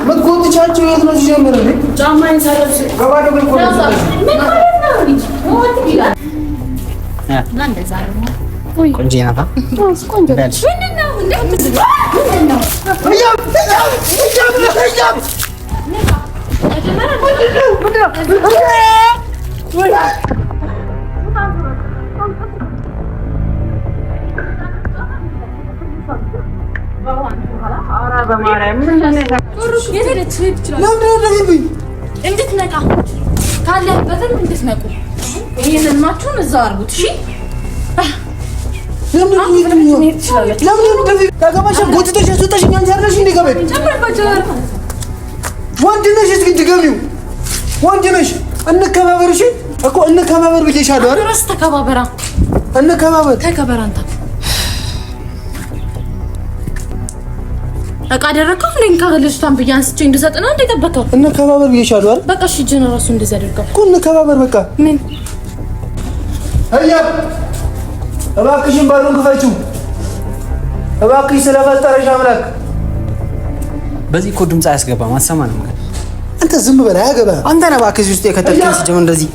መጎትቻቸው የት ነው ሲጀምር እንዴ? ጫማዬን ሳለብስ ገባዶ ገባዶ ምን ማለት ነው? ቆንጆ ናታ። ቆንጆ ነች። ምንድነው? ምንድነው? እንድትነቃ ካለህበትም እንድትነቁ ይሄንን ማችሁን እዛው አድርጉት። እሺ እንከባበር። እሺ እኮ እንከባበር ብዬሻለሁ አይደል? ተከባበራ፣ እንከባበር፣ ተከበር አንተ በቃ አደረከው እንዴ? ካለሽታን ቢያንስ እቺ እንድሰጥ ነው እንዴ ተበከው? እንከባበር ብዬሻለሁ አይደል? በቃ እሺ ጀነራሱ እንደዛ አድርገው እኮ እንከባበር። በቃ ምን አያ እባክሽን ባሉን ክፈችው እባክሽ፣ ስለፈጠረሽ አምላክ። በዚህ እኮ ድምጽ አያስገባም፣ አትሰማንም። ግን አንተ ዝም በል፣ አያገባህም። አንተ ነህ እባክህ እዚህ ውስጥ የከተልከኝ ሲጀምር እንደዚህ።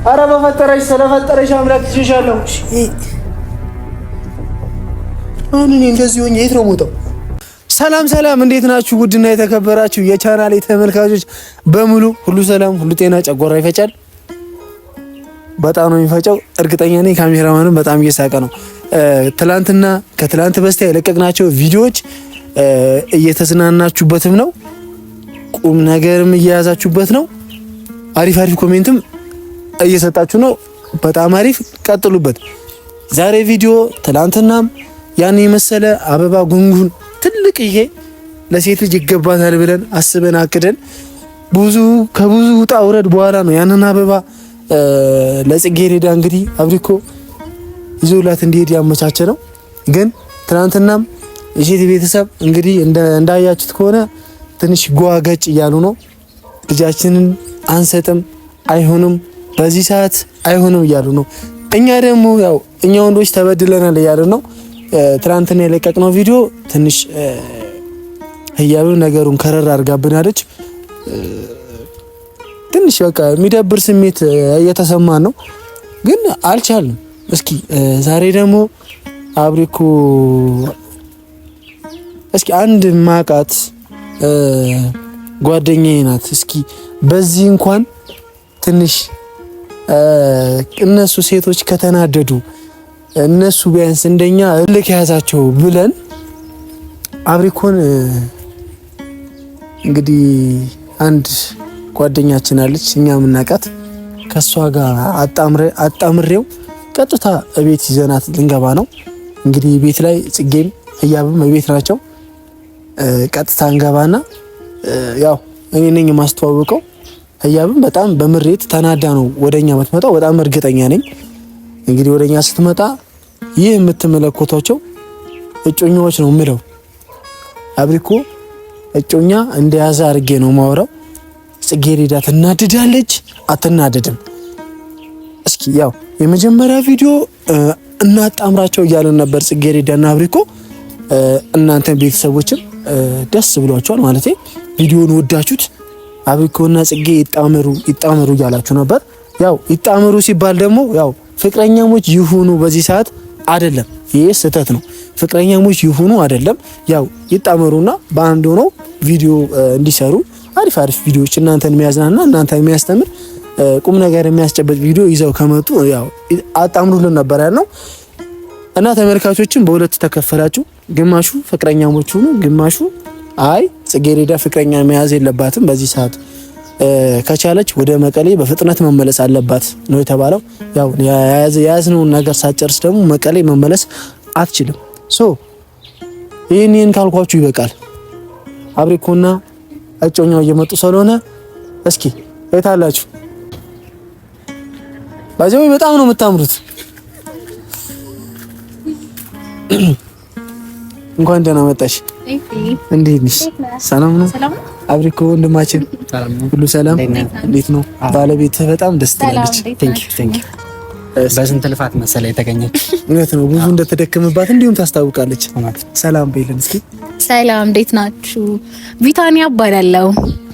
ኧረ በፈጠረሽ ስለፈጠረሽ አምላክ ትሽሻለሁ። አሁን እኔ እንደዚህ ሆኜ የት ነው የምወጣው? ሰላም ሰላም፣ እንዴት ናችሁ? ውድና የተከበራችሁ የቻናሌ ተመልካቾች በሙሉ ሁሉ ሰላም፣ ሁሉ ጤና። ጨጓራ ይፈጫል፣ በጣም ነው የሚፈጨው። እርግጠኛ ነኝ ካሜራማንም በጣም እየሳቀ ነው። ትላንትና ከትላንት በስቲያ የለቀቅናቸው ቪዲዮዎች እየተዝናናችሁበትም ነው፣ ቁም ነገርም እየያዛችሁበት ነው። አሪፍ አሪፍ ኮሜንትም እየሰጣችሁ ነው። በጣም አሪፍ፣ ቀጥሉበት። ዛሬ ቪዲዮ ትላንትናም ያን የመሰለ አበባ ጉንጉን ትልቅ ይሄ ለሴት ልጅ ይገባታል ብለን አስበን አቅደን ከብዙ ውጣ ውረድ በኋላ ነው ያንን አበባ ለጽጌረዳ እንግዲህ አብሪኮ ይዞላት እንዲሄድ ያመቻቸ ነው። ግን ትናንትናም የሴት ቤተሰብ እንግዲህ እንዳያችሁት ከሆነ ትንሽ ጓገጭ እያሉ ነው። ልጃችንን አንሰጥም፣ አይሆንም፣ በዚህ ሰዓት አይሆንም እያሉ ነው። እኛ ደግሞ ያው እኛ ወንዶች ተበድለናል እያሉ ነው። ትናንትና የለቀቅነው ቪዲዮ ትንሽ ህያሉ ነገሩን ከረር አድርጋብናለች። ትንሽ በቃ የሚደብር ስሜት እየተሰማን ነው፣ ግን አልቻልንም። እስኪ ዛሬ ደግሞ አብሪኮ እስኪ አንድ ማቃት ጓደኛዬ ናት። እስኪ በዚህ እንኳን ትንሽ እነሱ ሴቶች ከተናደዱ እነሱ ቢያንስ እንደኛ ልክ ያዛቸው ብለን አብሪኮን እንግዲህ አንድ ጓደኛችን አለች እኛ የምናውቃት፣ ከሷ ጋር አጣምሬው ቀጥታ እቤት ይዘናት ልንገባ ነው። እንግዲህ ቤት ላይ ጽጌም ህያብም እቤት ናቸው። ቀጥታ እንገባና ያው እኔ ነኝ የማስተዋወቀው። ህያብም በጣም በምሬት ተናዳ ነው ወደኛ የምትመጣው፣ በጣም እርግጠኛ ነኝ። እንግዲህ ወደኛ ስትመጣ ይህ የምትመለከቷቸው እጮኛዎች ነው የምለው። አብሪኮ እጮኛ እንደያዘ አድርጌ ነው ማወራው። ጽጌረዳ ትናደዳለች አትናደድም? እስኪ ያው የመጀመሪያ ቪዲዮ እናጣምራቸው እያለን ነበር ጽጌረዳና አብሪኮ። እናንተ ቤተሰቦችም ደስ ብሏቸዋል ማለት ቪዲዮውን ወዳችሁት አብሪኮና ጽጌ ይጣመሩ እያላችሁ ነበር። ያው ይጣመሩ ሲባል ደግሞ ያው ፍቅረኛሞች ይሁኑ በዚህ ሰዓት አይደለም፣ ይሄ ስህተት ነው። ፍቅረኛሞች ይሁኑ አይደለም፣ ያው ይጣመሩና በአንድ ሆነው ቪዲዮ እንዲሰሩ አሪፍ አሪፍ ቪዲዮዎች እናንተን የሚያዝናና እናንተን የሚያስተምር ቁም ነገር የሚያስጨበጥ ቪዲዮ ይዘው ከመጡ ያው አጣምሩልን ነበር ያልነው። እና ተመልካቾችን በሁለት ተከፈላችሁ። ግማሹ ፍቅረኛሞች ሁኑ፣ ግማሹ አይ ጽጌረዳ ፍቅረኛ መያዝ የለባትም በዚህ ሰዓት ከቻለች ወደ መቀሌ በፍጥነት መመለስ አለባት ነው የተባለው። ያው የያዝነውን ነገር ሳጨርስ ደግሞ መቀሌ መመለስ አትችልም። ይህን ካልኳችሁ ይበቃል። አብሪኮና እጮኛው እየመጡ ስለሆነ እስኪ የታላችሁ ባዚው በጣም ነው የምታምሩት። እንኳን ደህና መጣሽ። እንዴት ነሽ? ሰላም ነው? አብሪኮ ወንድማችን ሁሉ ሰላም? እንዴት ነው? ባለቤትህ በጣም ደስ ትላለች። ቴንክ ዩ በስንት ልፋት መሰለ የተገኘች። እውነት ነው፣ ብዙ እንደተደከመባት እንዲሁም ታስታውቃለች። ሰላም በይልን እስኪ። ሰላም እንዴት ናችሁ? ቪታኒያ እባላለሁ።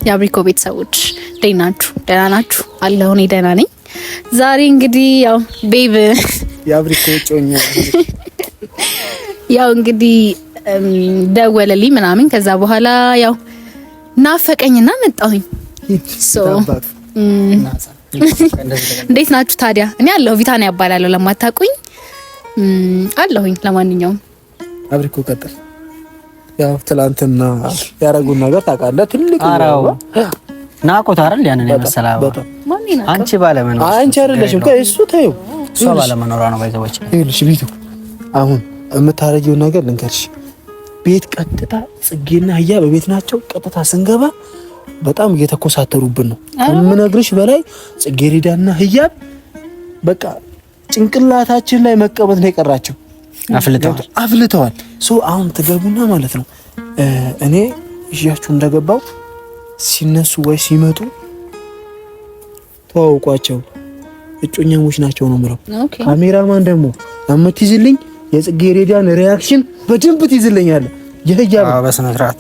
የአብሪኮ ቤተሰቦች እንዴት ናችሁ? ደህና ናችሁ? አለሁ እኔ ደህና ነኝ። ዛሬ እንግዲህ ያው ቤብ የአብሪኮ ጮኛ ያው እንግዲህ ደወለልኝ ምናምን። ከዛ በኋላ ያው ናፈቀኝና መጣሁኝ። እንዴት ናችሁ ታዲያ? እኔ አለሁ ቪታኒያ እባላለሁ ለማታውቁኝ አለሁኝ። ለማንኛውም አብሪኮ ቀጥል። ያው ትላንትና ያረጉን ነገር ታውቃለህ። ትልቅ አራው ናቆት አይደል? ያንን የመሰላው አንቺ ባለመኖር አንቺ አይደለሽም እሱ ተይው፣ እሷ ባለመኖሯ ነው ባይዘዎች። ይኸውልሽ ቤቱ አሁን የምታረጊው ነገር ልንገርሽ። ቤት ቀጥታ ጽጌና ህያ በቤት ናቸው። ቀጥታ ስንገባ በጣም እየተኮሳተሩብን ነው ከምነግርሽ በላይ። ጽጌሬዳና ህያ በቃ ጭንቅላታችን ላይ መቀበት ነው የቀራቸው። አፍልተዋል። አሁን ትገቡና ማለት ነው እኔ እያችሁ እንደገባው ሲነሱ ወይ ሲመጡ ተዋውቋቸው፣ እጮኛሞች ናቸው ነው ምረው። ካሜራማን ደግሞ አመትይዝልኝ የጽጌሬዳን ሪአክሽን በደንብ ትይዝልኛለህ። የህያ በስነ ስርዓት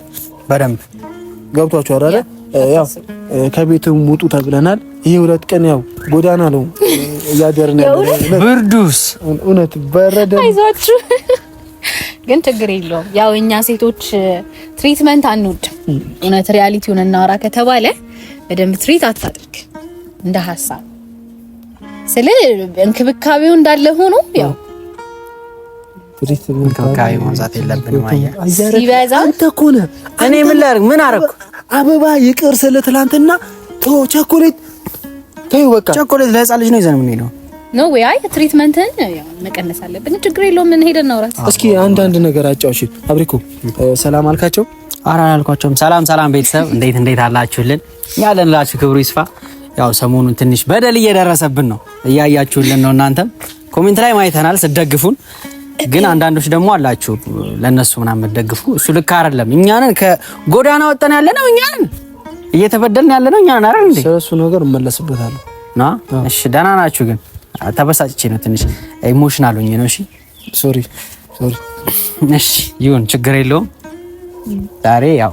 በደንብ ገብቷችሁ አይደል? ያው ከቤትም ውጡ ተብለናል። ይሄ 2 ቀን ያው ጎዳና ነው ያደረነ ብርዱስ እውነት በረደ። አይዟችሁ ግን ችግር የለውም። ያው እኛ ሴቶች ትሪትመንት አንወድም። እውነት ሪያሊቲውን እናወራ ከተባለ በደንብ ትሪት አታድርግ እንደ ሐሳብ ስለ እንክብካቤው እንዳለ ሆኖ ያው እንክብካቤ ማንሳት የለብንም። ሲበዛ አንተ እኮ ነህ። እኔ ምን ላድርግ? ምን አደረኩ? አበባ ይቅር ስለ ትላንትና ቸኮሌት ተይው በቃ። ቸኮሌት ለህፃን ልጅ ነው ይዘን የምንሄደው ነው ወይ? አይ ትሪትመንትን ያው መቀነስ አለብን። ችግር የለውም። ምን ሄደን እናውራት። እስኪ አንዳንድ ነገር አጫውሽ። አብሪኮ ሰላም አልካቸው? ኧረ አላልኳቸውም። ሰላም ቤተሰብ እንዴት አላችሁልን? ያለንላችሁ ክብሩ ይስፋ። ያው ሰሞኑን ትንሽ በደል እየደረሰብን ነው፣ እያያችሁልን ነው። እናንተም ኮሜንት ላይ ማይተናል ስትደግፉን። ግን አንዳንዶች ደግሞ አላችሁ ለነሱ ምናምን የምትደግፉ። እሱ ልክ አይደለም። እኛንን ከጎዳና ወጣን ያለነው እኛንን እየተበደልን ያለነው እኛንን አይደል እንዴ? ስለሱ ነገር እመለስበታለሁ ና። እሺ ደህና ናችሁ? ግን ተበሳጭቼ ነው ትንሽ ኢሞሽናል ሆኜ ነው። እሺ ሶሪ። እሺ ይሁን፣ ችግር የለውም። ዛሬ ያው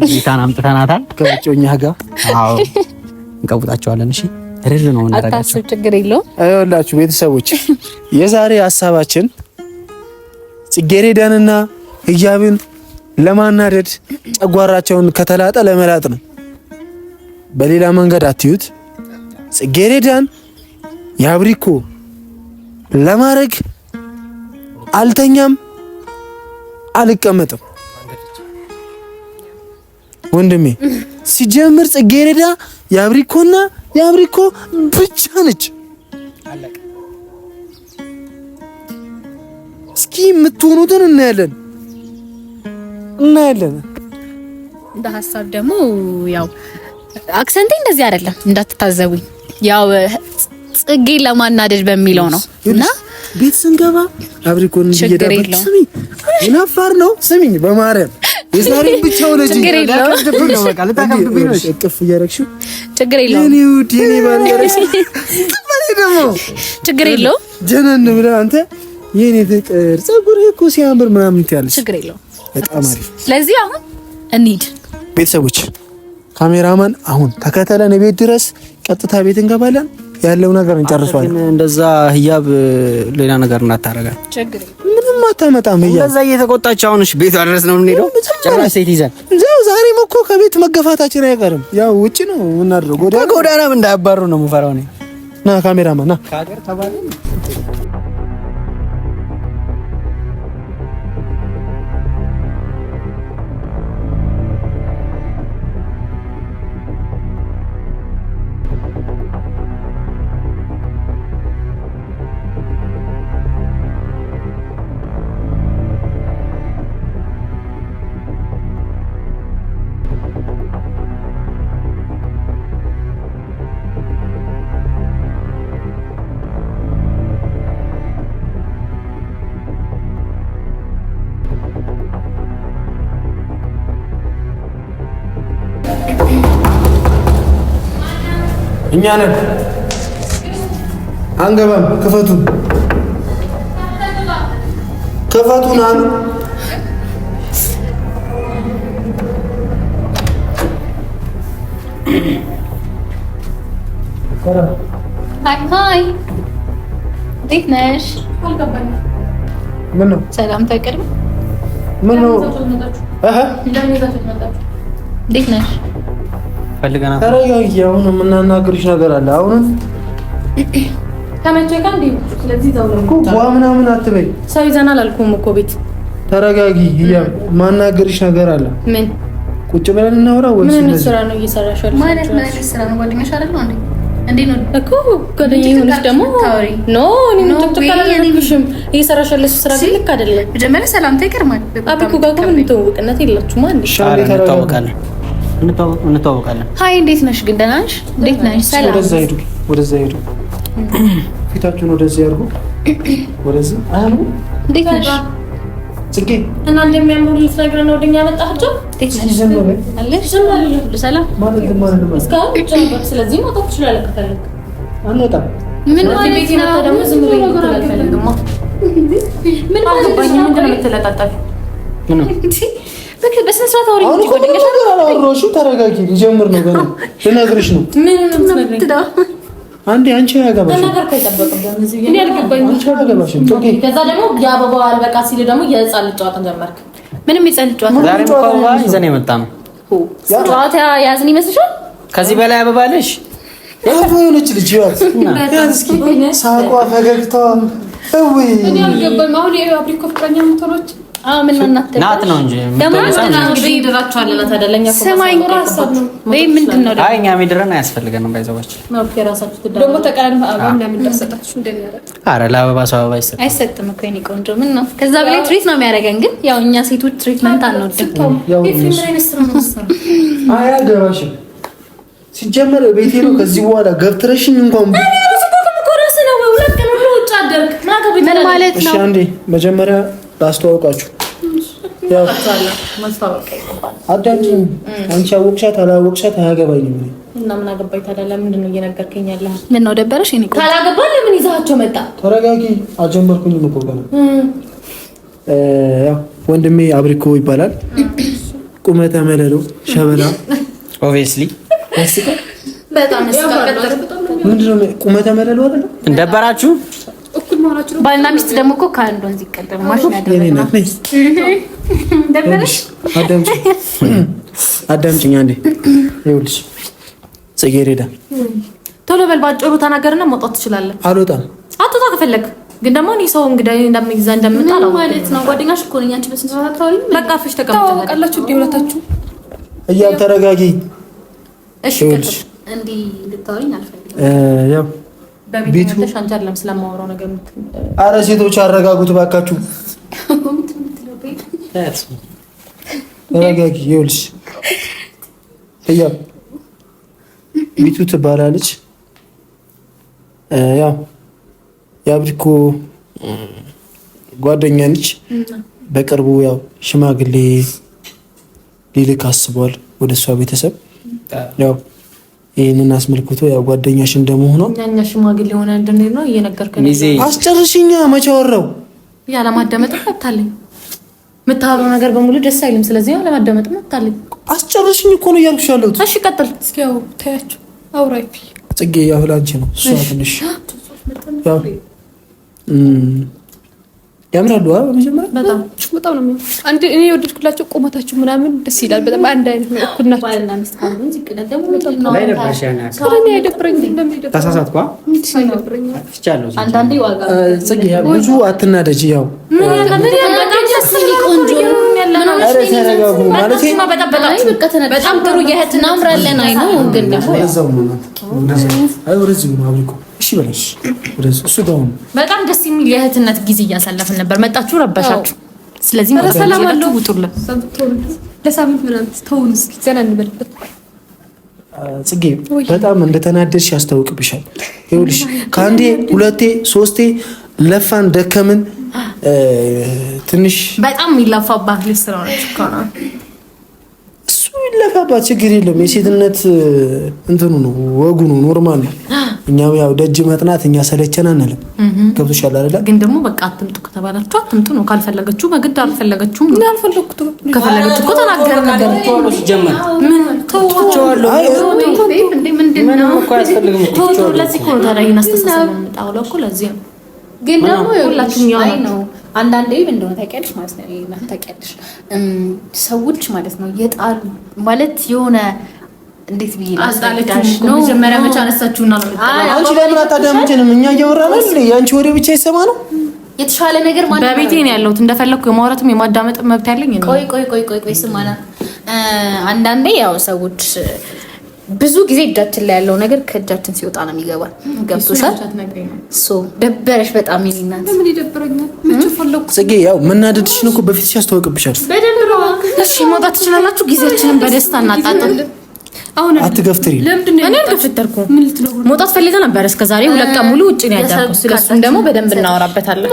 ጌታን አምጥተናታል ከጮኛ ጋር። አዎ እንቀውጣቸዋለን። እሺ ረር ነው እናረጋቸው። አታስብ፣ ችግር የለውም። አይወላችሁ ቤተሰቦች፣ የዛሬ ሀሳባችን ጽጌሬዳንና ህያብን ለማናደድ ጨጓራቸውን ከተላጠ ለመላጥ ነው። በሌላ መንገድ አትዩት። ጽጌሬዳን የአብሪኮ ለማድረግ አልተኛም አልቀመጥም። ወንድሜ ሲጀምር ጽጌሬዳ የአብሪኮ ብቻ ነች። እስኪ የምትሆኑትን እናያለን። እንደ ሀሳብ ደግሞ ያው አክሰንቴ እንደዚህ አይደለም እንዳትታዘቡኝ። ያው ጽጌን ለማናደድ በሚለው ነው እና ቤት ስንገባ አብሪኮን እየዳበች ስሚ፣ እናፋር ነው ስሚኝ፣ በማርያም የዛሬ ብቻው ልጅ ችግር የለውም። በቃ ልታከብብኝ ነው። እቅፍ እያረግሽው ችግር የለውም። የኔ ውድ የኔ ባል ያረግሽ ደግሞ ችግር የለውም። ጀነን ብለህ አንተ የኔ ፍቅር ፀጉርህ እኮ ሲያምር ምናምን ትያለሽ። ችግር የለውም። በጣም አሪፍ። ስለዚህ አሁን እንሂድ። ቤተሰቦች ካሜራማን አሁን ተከተለን ቤት ድረስ ቀጥታ ቤት እንገባለን። ያለው ነገር እንጨርሷለን። እንደዛ ህያብ ሌላ ነገር እንዳታረጋል። ችግር ምንም አታመጣም። ህያብ እንደዛ እየተቆጣች አሁንሽ ቤት ድረስ ነው የምንሄደው። ጭራሽ ሴት ይዘን እዛው ዛሬም እኮ ከቤት መገፋታችን አይቀርም። ያው ውጪ ነው እናድርገው። ጎዳናም እንዳያባሩ ነው የምፈራው እኔ። ና ካሜራማን ና። ከሀገር ተባለ እኛ ነን። አንገባም። ክፈቱን አሉ። ሃይ እንዴት ነሽ? ምን ነው ሰላም ተቀርብ። ምን ነው እንዴት ነሽ? ፈልገና ተረጋጊ። አሁን የምናናግርሽ ነገር አለ። አሁን ከመቼ ጋር እንዴ? ስለዚህ ዛውለው እኮ ምናምን አትበይ። ሰው ይዘናል አልኩህም እኮ ቤት። ተረጋጊ። ማናግርሽ ነገር አለ። ምን ቁጭ ብለን እናውራ ወይስ ምን ስራ ነው እየሰራሽ ያለሽ? ማለት ምን አይነት ስራ ነው? ጓደኛሽ አይደል እንዴ? እንዴ ነው እኮ ጓደኛዬ ሆነሽ ደግሞ ኖ እኔ ምን ተቀጣጣለሽም? እየሰራሽ ያለሽ ስራ ግን ልክ አይደለም። መጀመሪያ ሰላምታ ይቀርማል። አብኩ ጋር ምን ተወውቅነት የላችሁም አንዴ እንተዋወቃለን። ሃይ እንዴት ነሽ? ግን ደህና ነሽ? እንዴት ነሽ? ሰላም። ወደዛ ሂዱ። ፊታችሁን ወደዚህ ያርጉ። ወደዚህ አሁን እንዴት ነሽ? ጽጌ እና እንደሚያምሩ ልትነግረን ነው ወደኛ መጣችሁ? እንዴት ነሽ? አለሽ? ሰላም ማለት እስካሁን ብቻ ነበር። ስለዚህ መውጣት ትችላለህ ከፈለክ። አንወጣም። ምን ማለት ነው? ደግሞ ዝም ብሎ ይተላልፈልግማ። ምን ማለት ነው? ምንድን ነው የምትለጣጣፊው? ምን ነው በስነ ስርዓት አውሪ። ጓደኛሽ አላወራሁሽም። ተረጋጊ። ልጀምር ነው ገና ልነግርሽ ነው። ምን ነው የምትነግረኝ? አንዴ አንቺ ያገባሽ ነገር ከይጠበቅብኝ እዚህ እኔ አልገባኝም። አንቺ ያገባሽም። ከዛ ደግሞ የአበባው አልበቃ ሲል ደግሞ የህፃን ልጅ ጨዋታ ጀመርክ። ምንም የህፃን ልጅ ጨዋታ ዛሬ እንኳን ይዘን የመጣ ነው። ጨዋታ ያዝን ይመስልሻል? ከዚህ በላይ አበባለሽ ያው የሆነች ልጅ ያት እስኪ ሳቋ ፈገግታዋ እውይ እኔ አልገባኝም። አሁን የአብሪኮ ፍቅረኛ ምትሮች ምን እናት ናት ነው እንጂ ደግሞ እንግዲህ ይድራችኋል ታደለኛ ሰማኝ ወይ ምንድን ነው? አይ እኛ ሚድረን አያስፈልገንም። ባይዘዋችን ነው ከራሳችሁ ደግሞ ተቀራን አበባ ለምን ደሰጣችሁ እንደሚያደርግ? አረ ለአበባ ሰው አበባ አይሰጥም እኮ የእኔ ቆንጆ። ምን ነው ከዛ በላይ ትሪት ነው የሚያደርገን። ግን ያው እኛ ሴቶች ትሪትመንት አንወድም። አያገባሽም። ሲጀመር ቤቴ ነው። ከዚህ በኋላ ገብትረሽኝ እንኳን ምን ማለት ነው? እሺ አንዴ መጀመሪያ ላስተዋውቃችሁ። ያው አዳምጪኝ። አንቺ አወቅሻት አላወቅሻት አያገባኝም። እና ምን አገባኝ ታዲያ? ለምንድን ነው እየነገርከኝ ያለህ? ምን ነው ደበረሽ? እኔ ቆንጆ ካላገባን ለምን ይዛቸው መጣ? ተረጋጊ። አልጀመርኩኝም እኮ ገና። ያው ወንድሜ አብሪኮ ይባላል። ቁመተ መለሎ ሸበላ ኦብቪየስሊ በጣም ምንድን ነው ቁመተ መለሎ አይደል? እንደበራችሁ ባልና ሚስት ደግሞ እኮ ከአንድ ወንዝ ይቀደም ማሽን ያደረገና ደበረሽ? አዳምጪኝ አንዴ። ይኸውልሽ ጽጌረዳ ቶሎ በል ባጭሩ ተናገርና መውጣት ትችላለህ። አልወጣም። አትወጣ ከፈለግ ግን ደግሞ እኔ ሰው እንግዳይ እንደምይዛ እንደምጣለው ማለት ነው። ጓደኛሽ እኮ ነኝ። አንቺ በስንት ሰዓት ታውሪ? በቃ ፍሽ ተቀምጣላችሁ ሁለታችሁ እያል ተረጋጊ። እሺ እንዴ ልታወሪኝ አልፈልግም። ያው በቤቱ ተሻንጃለም ስለማወራው ነገር አረ ሴቶች አረጋጉት ባካችሁ። ተረጋጊ። ይኸውልሽ እያል ቤቱ ትባላለች። ያው የአብሪኮ ጓደኛ ነች። በቅርቡ ያው ሽማግሌ ሊልክ አስቧል ወደ እሷ ቤተሰብ። ያው ይሄንን አስመልክቶ ያው ጓደኛሽ እንደመሆኗ እኛ ሽማግሌ ሆነ እንድንሄድ ነው እየነገርከኝ። አስጨርሽኛ። መቼ አወራው? ያለማዳመጥ መብታለኝ። የምታወራው ነገር በሙሉ ደስ አይልም። ስለዚህ ያለማዳመጥ መብታለኝ። አስጨርሽኝ እኮ ነው እያልኩሽ ያለሁት። እሺ ቀጥል እስኪ። ያው ታያችሁ አውራይ ጽጌ ያው ላንቺ ነው እሷ ትንሽ ያው ያምራሉ። በመጀመሪያ በጣም ነው የሚያምር። አንድ እኔ የወደድኩላቸው ቁመታችሁ ምናምን ደስ ይላል። በጣም አንድ አይነት ነው። እኩል ናችሁ። ባልና ሚስት ካሉ እንጂ ቀደም ደግሞ ከረኛ አይደብረኝ እንደሚደብረኝ ተሳሳትኳ ፍቻለሁ። አንዳንዴ ዋጋ ጽጌ ብዙ አትናደጂ። ያው ምን ያለቀኛስ ቆንጆ ኧረ ተረጋጉ ማለት በጣም ጥሩ የእህትና አምራለን። አይ ነው ግን ደግሞ እዛው ነው አይ ወደዚህ ነው አብሪኮ። እሺ በለሽ ወደዚህ እሱ ጋር ነው። በጣም ደስ የሚል የእህትነት ጊዜ እያሳለፍን ነበር። መጣችሁ ረበሻችሁ። ስለዚህ ሰላም አለው ውጡልን። ለሳምንት ምናምን ተውን እስኪ ዘና እንበልበት። ጽጌ በጣም እንደተናደድሽ ያስታውቅብሻል። ይኸውልሽ ከአንዴ ሁለቴ ሶስቴ ለፋን ደከምን። ትንሽ በጣም የሚለፋባት ልጅ ስለሆነች እኮ ነው። እሱ ይለፋባት ችግር የለም። የሴትነት እንትኑ ነው ወጉ ነው ኖርማል ነው። እኛም ያው ደጅ መጥናት እኛ ሰለቸን አንልም። ገብቶሻል አይደል? ግን ደግሞ በቃ አትምጡ ከተባላችሁ አትምጡ ነው። ካልፈለገችው በግድ አልፈለገችውም ነው። ያልፈለኩት ከፈለገች እኮ ተናገር ነገር ቶሎ ሲጀመር ምን ተወዋለሁ እንዴ ምንድነው እኮ ያስፈልግም እኮ ለዚህ እኮ ታዲያ አስተሳሰብ መጣው ለኮ ለዚህ ነው። ግን ደግሞ ሁላችንም አይ ነው አንዳንዴ እንደሆነ ታውቂያለሽ ማለት ነው ታውቂያለሽ ሰዎች ማለት ነው የጣሉ ማለት የሆነ እንዴት ብዬ ላስጣለች ነው መጀመሪያ መቻ አነሳችሁና ነው አንቺ ለምን አታዳምጪንም? እኛ እያወራን አይደል? ያንቺ ወሬ ብቻ ይሰማ ነው። የተሻለ ነገር ማለት በቤቴ ነው ያለሁት እንደፈለኩ የማውራትም የማዳመጥ መብት ያለኝ ነው። ቆይ ስማና አንዳንዴ ያው ሰዎች ብዙ ጊዜ እጃችን ላይ ያለው ነገር ከእጃችን ሲወጣ ነው የሚገባል። ገብቶሻል? ደበረሽ በጣም ይናንተ ምን ይደብረኛል? ምቹ ፈለኩ ጽጌ ያው መናደድሽን እኮ በፊት ሲያስተዋውቅብሻል። በደንብ ነው። እሺ መውጣት ትችላላችሁ። ጊዜያችንን በደስታ እናጣጣም። አሁን አትገፍትሪ። ለምንድን ነው እኔ አልገፍተርኩም? መውጣት ፈልገ ነበር እስከዛሬ 2 ቀን ሙሉ ውጪ ነው ያደረኩት። ስለሱም ደግሞ በደንብ እናወራበታለን።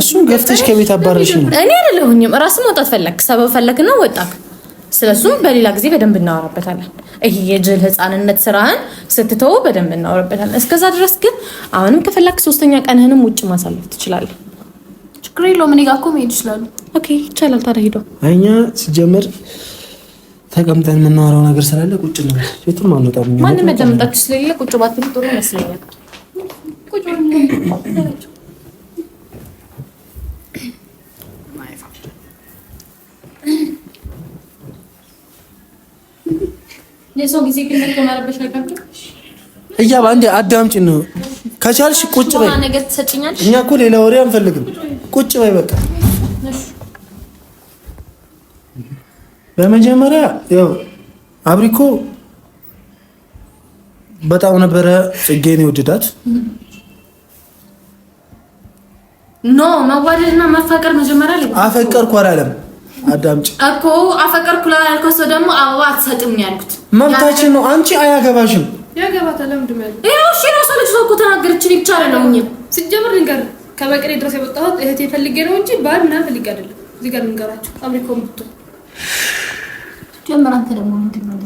እሱን ገፍተሽ ከቤት አባረሽ ነው። እኔ አይደለሁኝም። ራስ መውጣት ፈለክ፣ ሰበብ ፈለክና ወጣክ። ስለሱም በሌላ ጊዜ በደንብ እናወራበታለን። ይሄ የጅል ህፃንነት ስራህን ስትተው በደንብ እናወራበታለን። እስከዛ ድረስ ግን አሁንም ከፈለክ 3ኛ ቀንህንም ውጪ ማሳለፍ ትችላለህ። ችግር የለውም። እኔ ጋር እኮ መሄድ ይችላል። ኦኬ ይቻላል። ታዲያ ሄዶ እኛ ሲጀምር ተቀምጠን የምናወራው ነገር ስላለ ቁጭ ነው። የትም አንወጣም። ማንም መደምጣችሁ ስለሌለ ቁጭ ባትሉ ጥሩ ይመስለኛል። ቁጭ የሰው ጊዜ ግን ተማረበሽ አይቀርም። እያባ አንዴ አዳምጪ ነው ከቻልሽ ቁጭ በይ። ነገር ትሰጪኛለሽ። እኛ እኮ ሌላ ወሬ አንፈልግም። ቁጭ በይ በቃ። በመጀመሪያ ያው አብሪኮ በጣም ነበረ ጽጌን የወደዳት። ኖ መዋደድና መፋቀር መጀመሪያ ላይ አፈቀርኩ አላለም። አዳምጪ እኮ አፈቀርኩ ላልከው ሰው ደግሞ አበባ አትሰጥም ያልኩት መብታችን ነው። አንቺ አያገባሽም። ያገባታል። ለምንድን ነው ይሄው? እሺ ነው ሰው ልጅ እኮ ተናገረች። እኔ ብቻ አይደለሁኝም ሲጀምር ልንገር ከበቀሌ ድረስ የወጣሁት እህቴ ፈልጌ ነው እንጂ ባል ምናምን ፈልጌ አይደለም። እዚህ ጋር ልንገራችሁ አብሪኮ ምጥቶ ጀመር። አንተ ደግሞ ምንድነው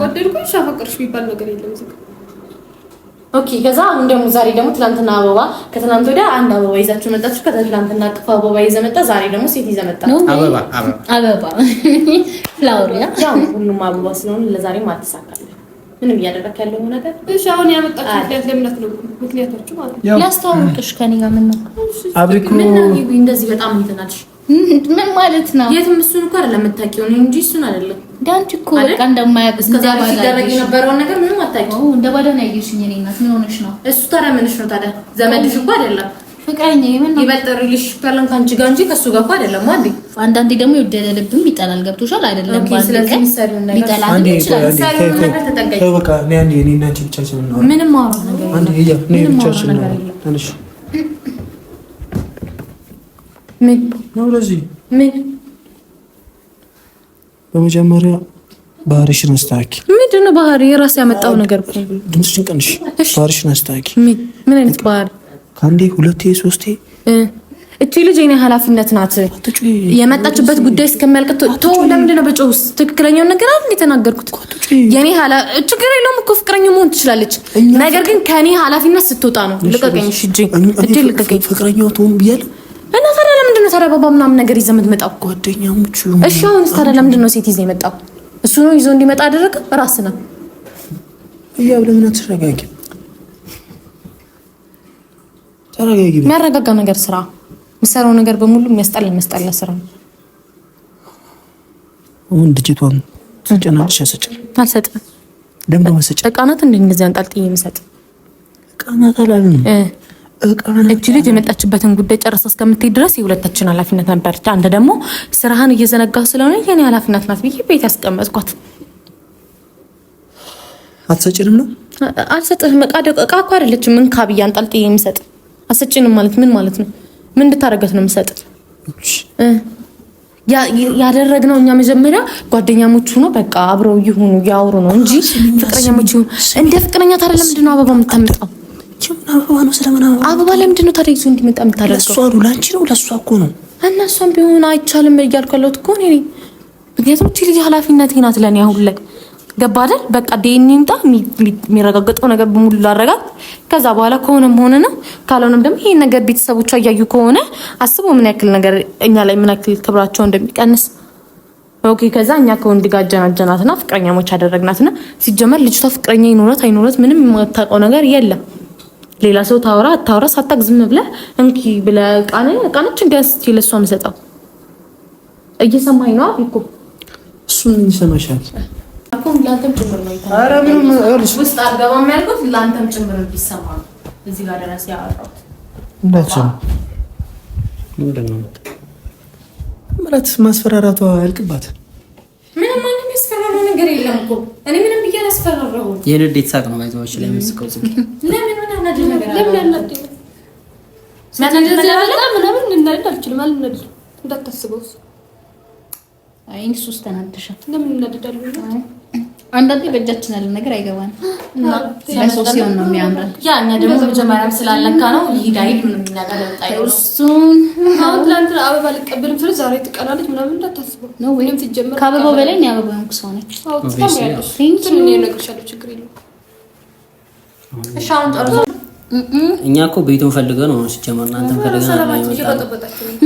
ወደድኩሽ አፈቀርሽ የሚባል ነገር የለም እዚህ። ኦኬ ከዛ አሁን ደግሞ ዛሬ ደግሞ ትናንትና አበባ ከትናንት ወዲያ አንድ አበባ ይዛችሁ መጣችሁ። ከትናንትና ቅፍ አበባ ይዘህ መጣ። ዛሬ ደግሞ ሴት ይዘህ መጣ። አበባ ፍላወር ያው ሁሉም አበባ ስለሆነ ለዛሬም አትሳካለ። ምንም እያደረክ ያለው ነገር እሺ። አሁን ያመጣችሁ ምክንያት ለምን አትነግሩ? ምክንያታችሁ ማለት ነው ላስተዋውቅሽ ከኔ ጋር ምን ነው አብሪኮ ምን ነው እንደዚህ በጣም እንትናልሽ ምን ማለት ነው? የትም እሱን እኮ አይደለም የምታውቂው ነው እንጂ እሱን አይደለም። ዳንቺ እኮ በቃ እንደማያውቅ እስከዛሬ ሲደረግ የነበረውን ነገር ምንም አታውቂው። እንደ ባዳ ነው ያየሽኝ። እኔ እናት ምን ሆነሽ ነው? እሱ ታዲያ ምንሽ ነው ታዲያ? ዘመድሽ እኮ አይደለም ፍቅረኛ ምን ነው ይበልጥልሽ ካለን ካንቺ ጋር እንጂ ከሱ ጋር እኮ አይደለም። አንዴ አንዳንዴ ደግሞ የወደደ ልብም ይጠላል። ገብቶሻል አይደለም? ስለዚህ የሚሰሪው ነገር ይጠላል ይችላል። በቃ እኔ አንዴ እኔ እና አንቺ ብቻችን ነው። ምንም ማውራት ነገር አንዴ ይያ እኔ ብቻችን ነው። ትንሽ ምን ነው ለዚህ ምን በመጀመሪያ ባህሪሽን አስተካኪ። ምንድነው ባህሪ? የራስ ያመጣው ነገር እኮ ድምፅሽን ቀንሽ። ባህሪሽን አስተካኪ። ምን አይነት ባህሪ? ከአንዴ 2 3 እቺ ልጅ የኔ ኃላፊነት ናት። የመጣችበት ጉዳይ እስከሚያልቅ ቶ ለምንድነው በጮስ ትክክለኛውን ነገር አይደል የተናገርኩት? የኔ ችግር የለውም እኮ ፍቅረኛ መሆን ትችላለች። ነገር ግን ከኔ ኃላፊነት ስትወጣ ነው። ልቀቀኝ። እጂ ልቀቀኝ። ፍቅረኛው ትሆን ብያለሁ እና ታዲያ ለምንድነው ታዲያ ባባ ምናምን ነገር ይዘህ የምትመጣው? ጓደኛሞቹ እሺ አሁን ታዲያ ለምንድነው ሴት ይዘህ የመጣው? እሱ ነው ይዞ እንዲመጣ አደረገ? ራስህ ነው። ያው ለምን አትረጋጊ? ተረጋጊ። የሚያረጋጋ ነገር ስራ። የምትሰራው ነገር በሙሉ የሚያስጠላ ስራ ነው። አሁን ልጅቷን ትጨናለሽ። አልሰጥም። ደምሮ መሰጭ ዕቃ ናት እንደ እንደዚህ አንጠልጥዬ የምሰጥ ዕቃ ናት አላለም። እቺ ልጅ የመጣችበትን ጉዳይ ጨርሳ እስከምትሄድ ድረስ የሁለታችን ኃላፊነት ነበር። አንተ ደግሞ ስራህን እየዘነጋው ስለሆነ የኔ ኃላፊነት ናት ብዬ ቤት ያስቀመጥኳት። አትሰጭንም ነው? አልሰጥህም። ዕቃ እኮ አይደለችም። ምን ካብያ አንጠልጥዬ የምሰጥ አሰጭንም ማለት ምን ማለት ነው? ምን እንድታረጋት ነው የምሰጥ? ያደረግነው እኛ መጀመሪያ ጓደኛሞች ሆኖ በቃ አብረው ይሁኑ ያውሩ ነው እንጂ ፍቅረኛሞች ይሁኑ እንደ ፍቅረኛ። ታዲያ ለምንድን ነው አበባ የምታመጣው? አበባ ነው ስለምን አበባ ለምንድን ነው ታዲያ ይዞ እንዲመጣ የምታደርገው? ለሷ ነው ላንቺ ነው ለሷ እኮ ነው። እና እሷም ቢሆን አይቻልም እያልኩ ያለሁት እኮ እኔ ምክንያቱም እቺ ልጅ ኃላፊነቴ ናት ለኔ አሁን ላይ ገባ አይደል? በቃ ዲኤንኤ ይምጣ የሚረጋገጠው ነገር በሙሉ ላረጋግ። ከዛ በኋላ ከሆነም ሆነ ነው፣ ካልሆነም ደግሞ ይሄን ነገር ቤተሰቦቿ እያዩ ከሆነ አስበው ምን ያክል ነገር እኛ ላይ ምን ያክል ክብራቸው እንደሚቀንስ። ኦኬ ከዛ እኛ ከወንድ ጋር አጀናጀናትና ፍቅረኛሞች አደረግናትና ሲጀመር ልጅቷ ፍቅረኛ ይኖራት አይኖራት ምንም የማታውቀው ነገር የለም። ሌላ ሰው ታወራ አታወራ ሳታቅ ዝም ብለህ እንኪ ብለህ ቃነች እንዲያስቲ ለሷ መሰጣው እየሰማኝ ነው እኮ እሱን ይሰማሻል እኮ ላንተም ጭምር ነው ይታያል። ኧረ ምንም ውስጥ አልገባም ያልኩት ላንተም ጭምር እንዲሰማ ነው። እዚህ ጋር ድረስ ያወራው እንዳትሰማ ምንድነው ማለት ማስፈራራቷ ያልቅባት። ምንም ማንም ያስፈራራው ነገር የለም እኮ እኔ ምንም ብዬ አላስፈራራው። የንዴት ሳቅ ነው ባይዘዎች ላይ መስከው ዝግ ለምን ምን አናድ ነገር አለ? ለምን አናድ ምናምን ልናደድ አልችልም። አልናደድ እንዳታስበው። አይ እሱስ ተናደሻል። ለምን እናደዳለሁ? አንዳንዴ በእጃችን ያለ ነገር አይገባንም እና ለሰው ሲሆን ነው የሚያምረን። ያ እኛ ደግሞ መጀመሪያም ስላለካ ነው ይዳይድ ምንም ነገር አይወጣ እሱን አሁን ትላንት አበባ ልቀበልም ስለ ዛሬ ትቀራለች ምናምን እንዳታስበው ነው ወይ ትጀምር ከአበባው በላይ ነው አበባው እንኩ ሰው ነች። አዎ ትሰማያለሽ። ምን እነግርሻለሁ፣ ችግር የለውም። እሺ አሁን ጨርሶ እኛ እኮ ቤቱን ፈልገን ነው ሲጀመር እናንተን ፈልገን ነው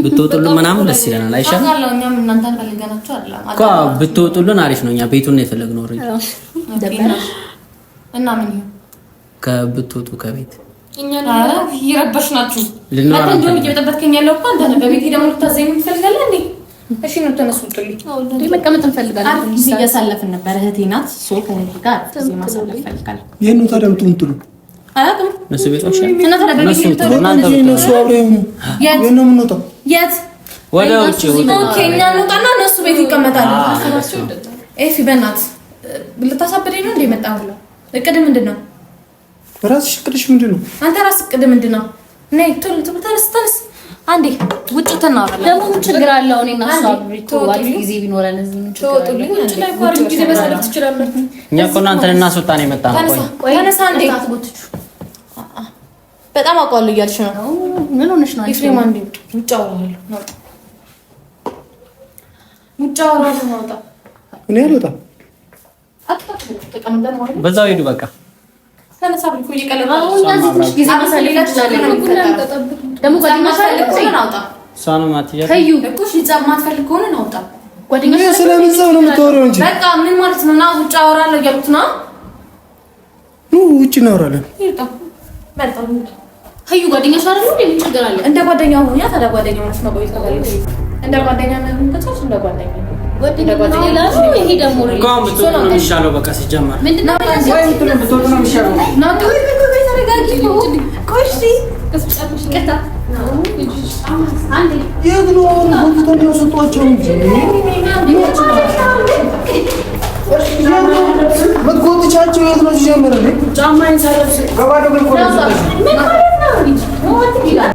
ብትወጡልን ምናምን ደስ ይለናል። አይሻልም? አላህ እኛም እናንተን ፈልገናችሁ አይደለም እኮ ብትወጡልን አሪፍ ነው። እኛ ቤቱን ነው የፈለግነው ኦሬዲ እና ምን ይሁን ከብትወጡ ከቤት እኛ ይረበሽናችሁ ልንወራ አንተ እንደውም እየበጠበጥከኝ ያለው እኮ አንተ ነህ። በቤቴ ደግሞ ልታዘኝ የምትፈልጋለህ እንዴ? እሺ ነው ተነሱልኝ። እንዴ መቀመጥ እንፈልጋለን። ጊዜ እያሳለፍን ነበር። እህቴ ናት ሶ ከእህቴ ጋር ጊዜ ማሳለፍ ፈልጋለሁ። ይሄን ነው ታዲያ የምትሉ አላውቅም እነሱ ቤቶች እና ታዲያ በቤቴ እናንተ እነሱ አብረው ይሁኑ። የት ነው የምንወጣው? የት ወደ ውጭ ኦኬ እኛ እንውጣና እነሱ ቤት ይቀመጣሉ። ኤፊ በእናትህ ልታሳብደኝ ነው እንዴ መጣሁ? እቅድ ምንድን ነው? ራስሽ እቅድሽ ምንድን ነው? አንተ ራስህ እቅድ ምንድን ነው? ነይ ቶሎ ቶሎ ተነስ አንዴ ውጭ ተናወራለን። ደግሞ ምን ችግር አለው? እኔና እሷ አሪፍ ጊዜ ቢኖረን እዚህ ምን ችግር አለው? ውጭ ላይ ቋሪ ጊዜ መሳለፍ ትችላለህ። እኛ እኮ እናንተን እናስወጣ ነው የመጣ ነው። ቆይ ተነሳ አንዴ። በጣም አውቀዋለሁ እያልሽ ነው። ምን ሆነሽ ነው? ኤፍሬም አንዴ ውጭ አወራለሁ ነው ውጭ አወራለሁ ነው ወጣ እኔ አልወጣም። ተቀምጠን ማለት በዛው ሄዱ በቃ ተነሳ ብልኩ እየቀለለ አሁን እዚህ ትንሽ ጊዜ ማሳለፍ እንችላለን። ደግሞ ጓደኛሽ ከሆነ አውጣ እሷንም አትያት ከዩ እኮ ሊጻፍ ማትፈልግ ከሆነ ነው አውጣ። ጓደኛሽ ስለምን ሰው ነው የምታወራው እንጂ? በቃ ምን ማለት ነው? ና ውጭ አወራለሁ እያልኩት ነው። ኑ ውጭ እናወራለን። ይርጣ መጣ ከዩ ጓደኛሽ አይደል እንዴ? ምን ችግር አለ? እንደ ጓደኛው ሆኛ ታዲያ ጓደኛው ማለት ነው። ቆይቶ ከፈለግሽ እንደ ጓደኛ ነው ከተውሽ እንደ ጓደኛ ጓደኛ ነው። ይሄ ደግሞ እንኳን ብትወጡ ነው የሚሻለው። በቃ ሲጀመር ምንድነው ወይ ብትወጡ ነው የሚሻለው። ና ተረጋጊ። ቆይ እሺ ቀጣ አንዴ የት ነው ሆስፒታል ነው ያስወጧቸው እንጂ መትጎትቻቸው የት ነው ሲጀምር እንዴ? ጫማዬን ሳለብስ ገባዶ ግን ኮሌጅ ምን ማለት ነው? ሞት ይላል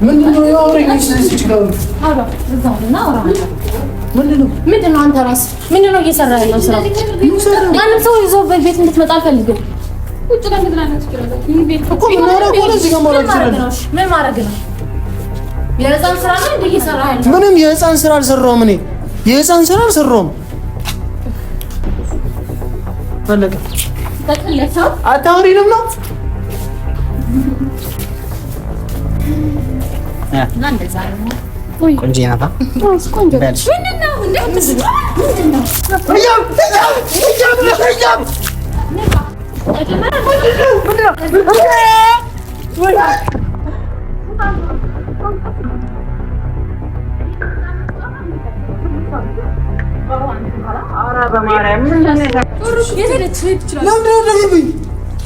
ምንድን ነው ያወራኝ? እዚህ ጋር አውራ እዛው እና አውራ ምንድን ነው አንተ ራስህ ምንድን ነው እየሰራ ያለው ስራ? ማንም ሰው ይዞ በቤት እንድትመጣ አልፈልግም። ውጭ ላይ መዝናናት ትችላለህ። እኮ ምን አደረገ? እዚህ ጋር ማለት ይችላል። ምን ማድረግ ነው? የህፃን ስራ ነው እንዴ እየሰራ ያለው? ምንም የህፃን ስራ አልሰራሁም። እኔ የህፃን ስራ አልሰራሁም። ፈለቀ ተቀለሰው አታውሪንም ነው እና እንደዛ ነው። ቆንጆ ናታ። ቆንጆ ምንድነው? ምንድነው?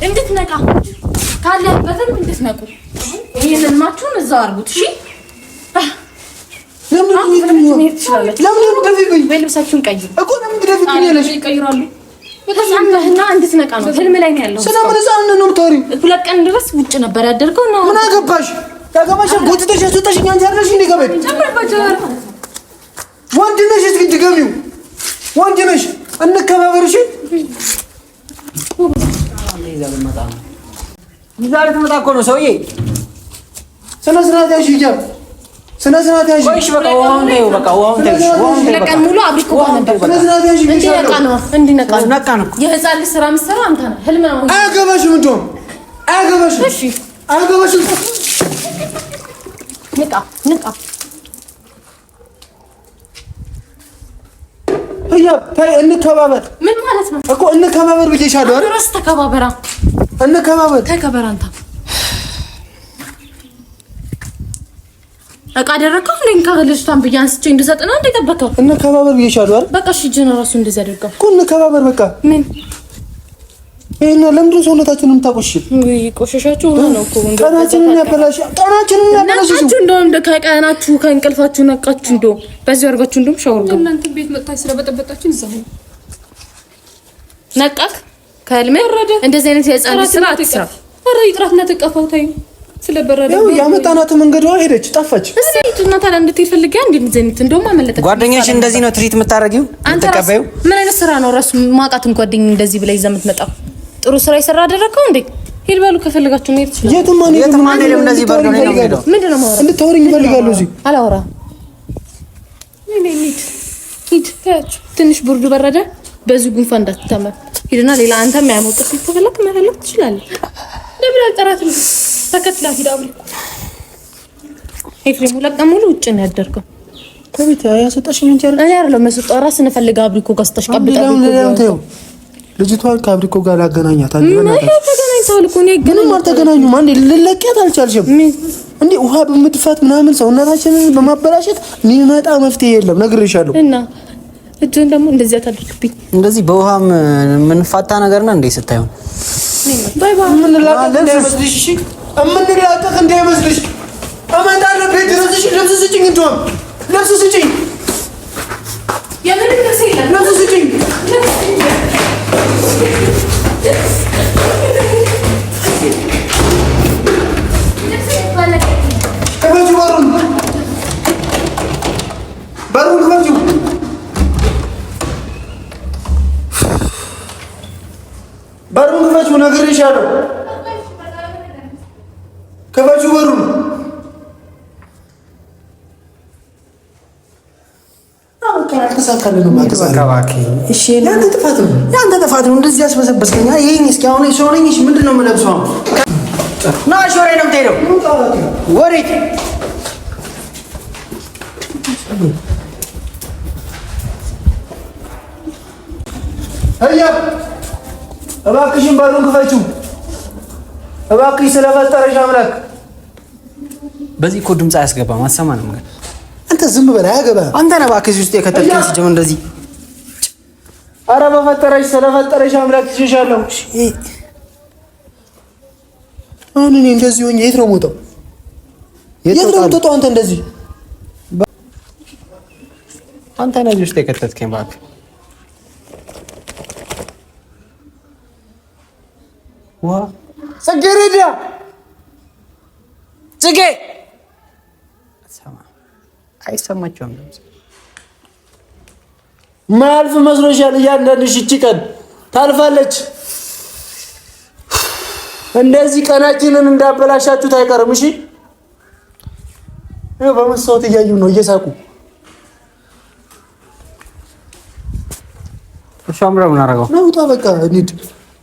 እንድትነቃ ካለህበትም እንድትነቁ ይሄንን ማችሁን እዛው አድርጉት። እሺ ልብሳችሁን ቀይሩ እኮ ለምን ትደፍኝ ያለሽ? ይቀይራሉ እና እንድትነቃ ነው። ህልም ላይ ነው ያለው። ስለምን ህፃን ነው የምታወሪው? ሁለት ቀን ድረስ ውጭ ነበር ያደርገው ነው። ምን አገባሽ? ያገባሽ ጎትተሽ አስወጣሽኝ። አንቺ አይደለሽ እንዴ ገበይ ወንድ ነሽ። እስኪ ድገሚው። ወንድ ነሽ። እንከባበር። እሺ ዛሬ ትመጣ እኮ ነው ሰውዬ። ስነ ስርዓት ያዥ ይያል ስነ ስርዓት ያዥ። ቆይሽ በቃ ውሃውን ተይው፣ በቃ ውሃውን ተይው። ለቀን ሙሉ አብሪ እኮ ነበር። ስነ ስርዓት ያዥ እንዲነቃ ነው። ነቃን እኮ የህፃን ልጅ ስራ የምትሰራው አንተ ነህ። ህልም ነው። አያገባሽም፣ እንደውም አያገባሽም። እሺ አያገባሽም። ንቃ ንቃ። ህያብ ታይ፣ እንከባበር። ምን ማለት ነው እኮ እንከባበር ብዬሻለሁ አይደል? ራስ ተከባበራ፣ እንከባበር፣ ተከባበር። አንተ እቃ አደረከው እንዴ? ከልጅቷን ብዬ አንስቼ እንድሰጥ ነው እንዴ ጠበቀው? እንከባበር ብዬሻለሁ አይደል? በቃ እሺ፣ ጀነ ራሱ እንደዚህ አደርገው እኮ እንከባበር። በቃ ምን ይሄን ለምንድን ሰውነታችንን የምታቆሽሽ? ወይ ቆሸሻችሁ ነው እኮ ቀናችንን ያበላሽ፣ ቀናችንን ያበላሽ። እንደውም ከቀናችሁ ከእንቅልፋችሁ ነቃችሁ። እንደውም በዚህ አድርጋችሁ እንደውም ሻወር ገቡ። እናንተ ቤት መጣች ስለበጠበጣችሁ እዛው ነቃክ ከህልሜ ወረደ። እንደዚህ አይነት የህፃን ስራ አትስራ። ኧረ ይጥራትና ተቀፋው ታይ ስለበረደ ያው ያመጣናት መንገዷ ሄደች፣ ጠፋች። እስቲ እና ታዲያ እንድትሄድ ፈልጊያ እንዴ? እንደዚህ እንደውም አመለጠች። ጓደኛሽ እንደዚህ ነው ትሪት የምታረጊው? ተቀበዩ። ምን አይነት ስራ ነው ራሱ ማቃትን ጓደኛ እንደዚህ ብላ ይዛ የምትመጣው? ጥሩ ስራ ይሰራ አደረከው እንዴ? ሄድ በሉ ከፈለጋችሁ ነው ትችላላችሁ። የትም አንሄድም። እንደዚህ በርዶ ነው የሚሄደው። ምንድን ነው ማውራት? እንድታወሪኝ እፈልጋለሁ። እዚህ አላወራ። ሂድ ታያችሁ። ትንሽ ቡርዱ በረደ። በዚህ ጉንፋን እንዳትታመም ሂድና ሌላ አንተ የሚያሞቅ ሲተፈለክ መፈለክ ትችላለህ። ለምን አልጠራትም? ተከትላ ሂድ አብሪ። ኤፍሬም ሁለት ሙሉ ውጭ ነው ያደርከው። ከቤት ያሰጣሽኝ እንጂ እኔ አይደለም መስጠት ራስ እንፈልጋ አብሪኮ ጋር ስታሽቀብጣ ልጅቷን ከአብሪኮ ጋር ላገናኛት አንዴ ምን ተገናኝተዋል እኮ ነው ግን ምንም አልተገናኙም። አንዴ ልለቂያት አልቻልሽም እንዴ? ውሃ በምትፋት ምናምን ሰውነታችንን በማበላሸት የሚመጣ መፍትሄ የለም፣ ነግሬሻለሁ። እና እጅን ደግሞ እንደዚህ አታድርግብኝ። እንደዚህ በውሃም የምንፋታ ነገር ነው እንዴ ስታዩ? ባይ ባይ። የምንላቀቅ እንዳይመስልሽ፣ እሺ? የምንላቀቅ እንዳይመስልሽ። እመጣለሁ ቤት ድረስ። ልብስ ስጭኝ፣ እንደውም ልብስ ስጭኝ። የምን ልብስ የለም፣ ልብስ ስጭኝ። ክፈቺው በሩን፣ በሩን ክፈቺው። በሩን ክፈቺው፣ ነግሬሻለሁ። ክፈቺው በሩን። አልተሳካልንም። እሺ ያንተ ጥፋት ነው፣ ያንተ ጥፋት ነው። እንደዚህ ያስበሰበስከኝ። ይሄን እስኪ አሁን ሰው ነኝ። እሺ ምንድን ነው የምለብሰው? ና እሺ፣ ወሬ ነው የምትሄደው? ወዴት? ህያብ እባክሽን በሩን ክፈቺው እባክሽ፣ ስለፈጠረሽ አምላክ። በዚህ እኮ ድምፅ አያስገባም፣ አትሰማንም ግን አንተ ዝም በል፣ አያገባህም። አንተ ነህ እባክህ እዚህ ውስጥ የከተልከኝ። ሲጀምር እንደዚህ ኧረ በፈጠረሽ ስለፈጠረሽ አምላክ ትሽሻለሁ። አሁን እኔ እንደዚህ ሆኜ የት ነው የምወጣው? የት ነው የምትወጣው? አንተ እንደዚህ አንተ ነህ እዚህ ውስጥ የከተልከኝ እባክህ። ዋ ጽጌረዳ ጽጌ አይሰማቸውም። ማያልፍ መስሎሻል? እያንዳንድሽ እቺ ቀን ታልፋለች። እንደዚህ ቀናችንን እንዳበላሻችሁት አይቀርም። እሺ ይኸው በመስታወት እያዩ ነው፣ እየሳቁ። እሺ አምራ ምን አደረገው? ናውጣ በቃ እንሂድ።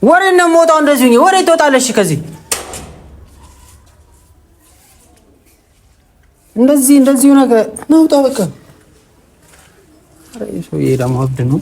ወሬ ነው የምወጣው። እንደዚህ ነው ወሬ ትወጣለሽ ከዚህ እንደዚህ ነገር ናውጣ በቃ። አረ ሰውዬ ደግሞ አብድ ነው።